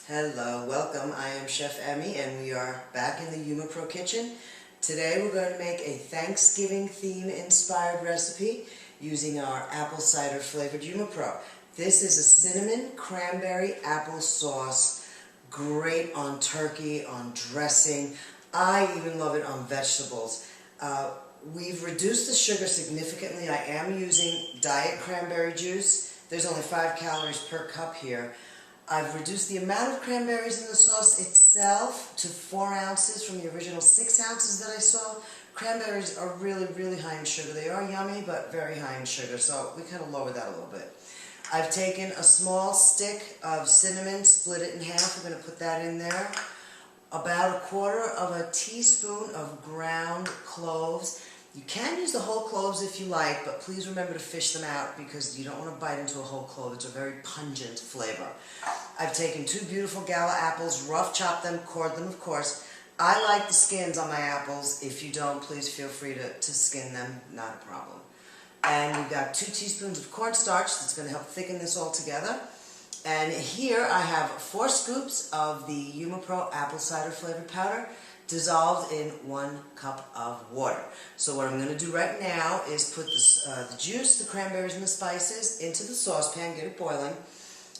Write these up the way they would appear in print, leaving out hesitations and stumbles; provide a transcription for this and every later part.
Hello, welcome. I am Chef Emy and we are back in the HumaPro kitchen. Today we're going to make a Thanksgiving theme inspired recipe using our apple cider flavored HumaPro. This is a cinnamon cranberry apple sauce, great on turkey, on dressing. I even love it on vegetables. We've reduced the sugar significantly. I am using diet cranberry juice. There's only 5 calories per cup here. I've reduced the amount of cranberries in the sauce itself to 4 ounces from the original 6 ounces that I saw. Cranberries are really high in sugar. They are yummy, but very high in sugar, so we kind of lowered that a little bit. I've taken a small stick of cinnamon, split it in half. We're going to put that in there. About 1/4 teaspoon of ground cloves. You can use the whole cloves if you like, but please remember to fish them out because you don't want to bite into a whole clove. It's a very pungent flavor. I've taken 2 beautiful gala apples, rough chopped them, cored them of course. I like the skins on my apples. If you don't, please feel free to skin them, not a problem. And we've got 2 teaspoons of cornstarch that's going to help thicken this all together. And here I have 4 scoops of the HumaPro Apple Cider flavored powder, dissolved in 1 cup of water. So what I'm going to do right now is put the juice, the cranberries, and the spices into the saucepan, get it boiling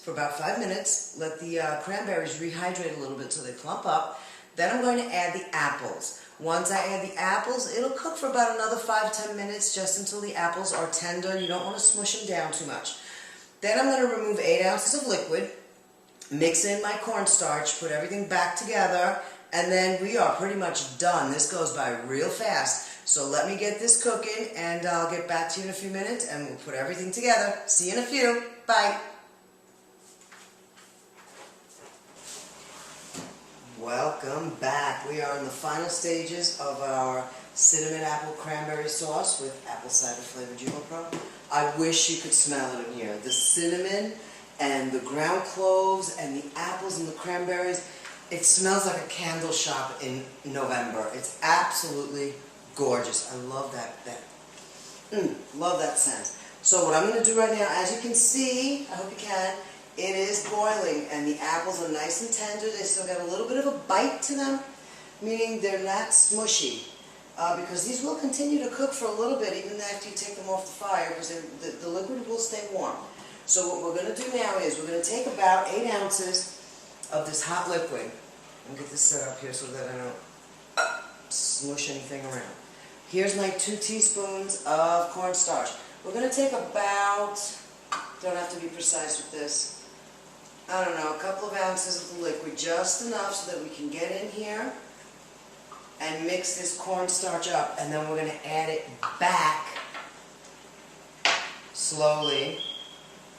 for about 5 minutes. Let the cranberries rehydrate a little bit so they clump up. Then I'm going to add the apples. Once I add the apples, it'll cook for about another 5-10 minutes just until the apples are tender. You don't want to smush them down too much. Then I'm going to remove 8 ounces of liquid, mix in my cornstarch, put everything back together, and then we are pretty much done. This goes by real fast. So let me get this cooking and I'll get back to you in a few minutes and we'll put everything together. See you in a few. Bye. Welcome back. We are in the final stages of our cinnamon apple cranberry sauce with apple cider flavored HumaPro. I wish you could smell it in here. The cinnamon and the ground cloves and the apples and the cranberries. It smells like a candle shop in November. It's absolutely gorgeous. I love love that scent. So what I'm going to do right now, as you can see, I hope you can, it is boiling and the apples are nice and tender. They still got a little bit of a bite to them, meaning they're not smushy. Because these will continue to cook for a little bit even after you take them off the fire because the liquid will stay warm. So what we're going to do now is we're going to take about 8 ounces of this hot liquid. I'll get this set up here so that I don't smush anything around. Here's my 2 teaspoons of cornstarch. We're going to take about, don't have to be precise with this, I don't know, a couple of ounces of the liquid, just enough so that we can get in here and mix this cornstarch up, and then we're going to add it back slowly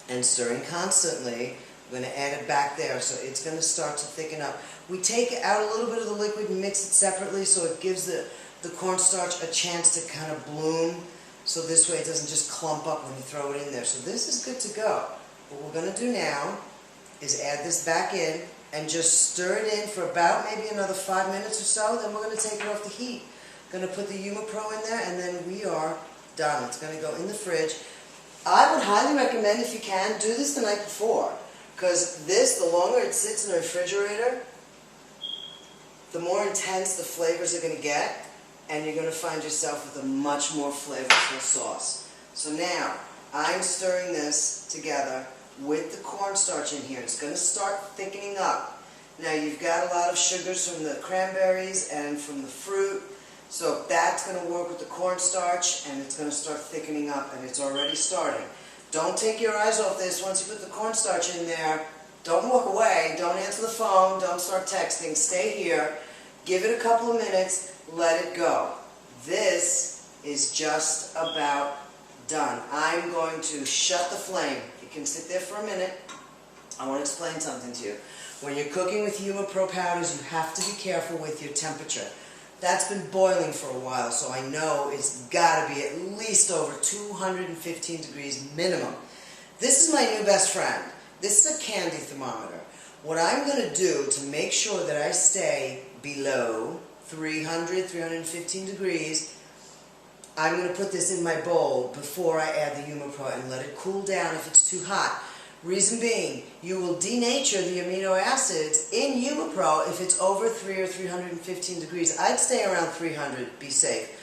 and stirring constantly. We're going to add it back there, so it's going to start to thicken up. We take out a little bit of the liquid and mix it separately so it gives the cornstarch a chance to kind of bloom, so this way it doesn't just clump up when you throw it in there. So this is good to go. What we're going to do now is add this back in and just stir it in for about maybe another 5 minutes or so. Then we're going to take it off the heat. Going to put the HumaPro in there, and then we are done. It's going to go in the fridge. I would highly recommend, if you can, do this the night before. Because this, the longer it sits in the refrigerator, the more intense the flavors are going to get, and you're going to find yourself with a much more flavorful sauce. So now, I'm stirring this together with the cornstarch in here. It's going to start thickening up. Now you've got a lot of sugars from the cranberries and from the fruit, so that's going to work with the cornstarch and it's going to start thickening up, and it's already starting. Don't take your eyes off this. Once you put the cornstarch in there, don't walk away, don't answer the phone, don't start texting, stay here, give it a couple of minutes, let it go. This is just about done. I'm going to shut the flame. You can sit there for a minute. I want to explain something to you. When you're cooking with HumaPro powders, you have to be careful with your temperature. That's been boiling for a while, so I know it's got to be at least over 215 degrees minimum. This is my new best friend. This is a candy thermometer. What I'm going to do to make sure that I stay below 315 degrees, I'm going to put this in my bowl before I add the HumaPro and let it cool down if it's too hot. Reason being, you will denature the amino acids in HumaPro if it's over 300 or 315 degrees. I'd stay around 300, be safe.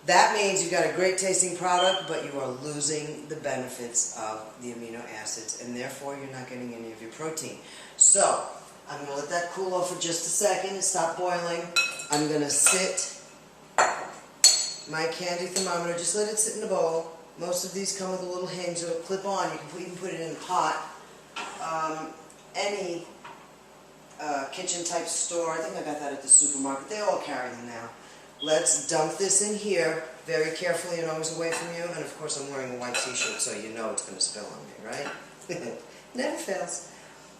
That means you've got a great tasting product, but you are losing the benefits of the amino acids, and therefore you're not getting any of your protein. So, I'm going to let that cool off for just a second, stop boiling. I'm going to sit my candy thermometer, just let it sit in the bowl. Most of these come with a little hinge that will clip on. You can even put it in a pot. Any kitchen type store, I think I got that at the supermarket, they all carry them now. Let's dump this in here very carefully and always away from you. And of course I'm wearing a white t-shirt, so you know it's going to spill on me, right? Never fails.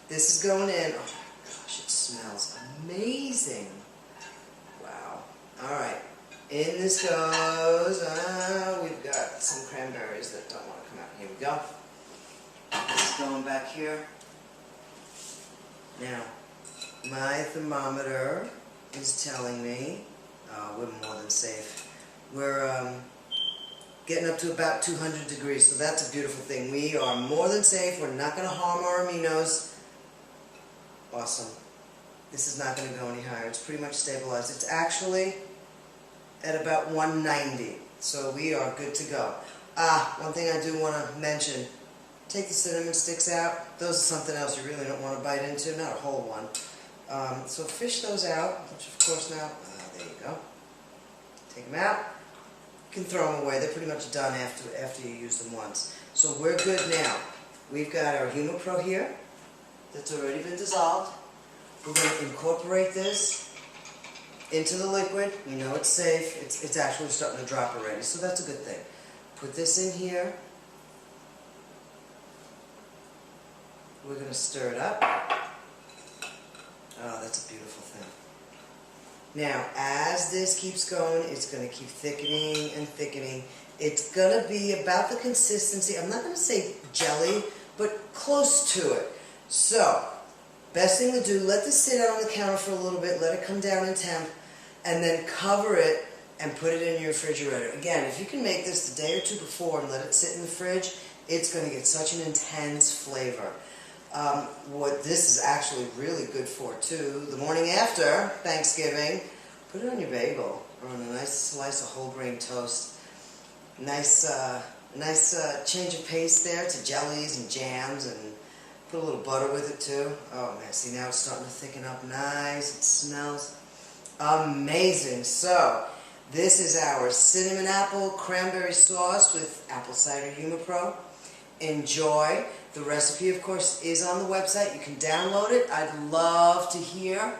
This is going in. Oh my gosh, it smells amazing. Wow. Alright. In this goes. We've got some cranberries that don't want to come out. Here we go. This is going back here. Now, my thermometer is telling me we're more than safe. We're getting up to about 200 degrees, so that's a beautiful thing. We are more than safe. We're not going to harm our aminos. Awesome. This is not going to go any higher. It's pretty much stabilized. It's actually at about 190, so we are good to go. One thing I do want to mention, take the cinnamon sticks out. Those are something else you really don't want to bite into, not a whole one. So fish those out, which of course now, there you go. Take them out. You can throw them away. They're pretty much done after you use them once. So we're good now. We've got our HumaPro here that's already been dissolved. We're going to incorporate this into the liquid. You know it's safe. It's actually starting to drop already, so that's a good thing. Put this in here. We're going to stir it up. Oh, that's a beautiful thing. Now, as this keeps going, it's going to keep thickening and thickening. It's going to be about the consistency, I'm not going to say jelly, but close to it. So, best thing to do, let this sit out on the counter for a little bit, let it come down in temp, and then cover it and put it in your refrigerator. Again, if you can make this the day or two before and let it sit in the fridge, it's going to get such an intense flavor. What this is actually really good for too, the morning after Thanksgiving, put it on your bagel or on a nice slice of whole grain toast. Nice change of pace there to jellies and jams, and put a little butter with it too. Oh man, see now it's starting to thicken up nice. It smells amazing. So this is our Cinnamon Apple Cranberry Sauce with Apple Cider HumaPro. Enjoy. The recipe, of course, is on the website. You can download it. I'd love to hear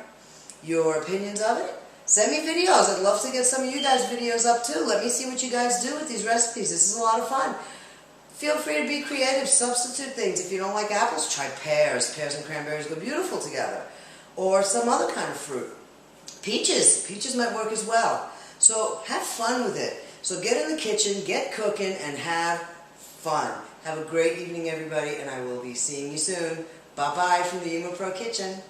your opinions of it. Send me videos. I'd love to get some of you guys' videos up too. Let me see what you guys do with these recipes. This is a lot of fun. Feel free to be creative. Substitute things. If you don't like apples, try pears. Pears and cranberries go beautiful together. Or some other kind of fruit. Peaches. Peaches might work as well. So have fun with it. So get in the kitchen, get cooking, and have fun. Have a great evening, everybody, and I will be seeing you soon. Bye-bye from the HumaPro Kitchen.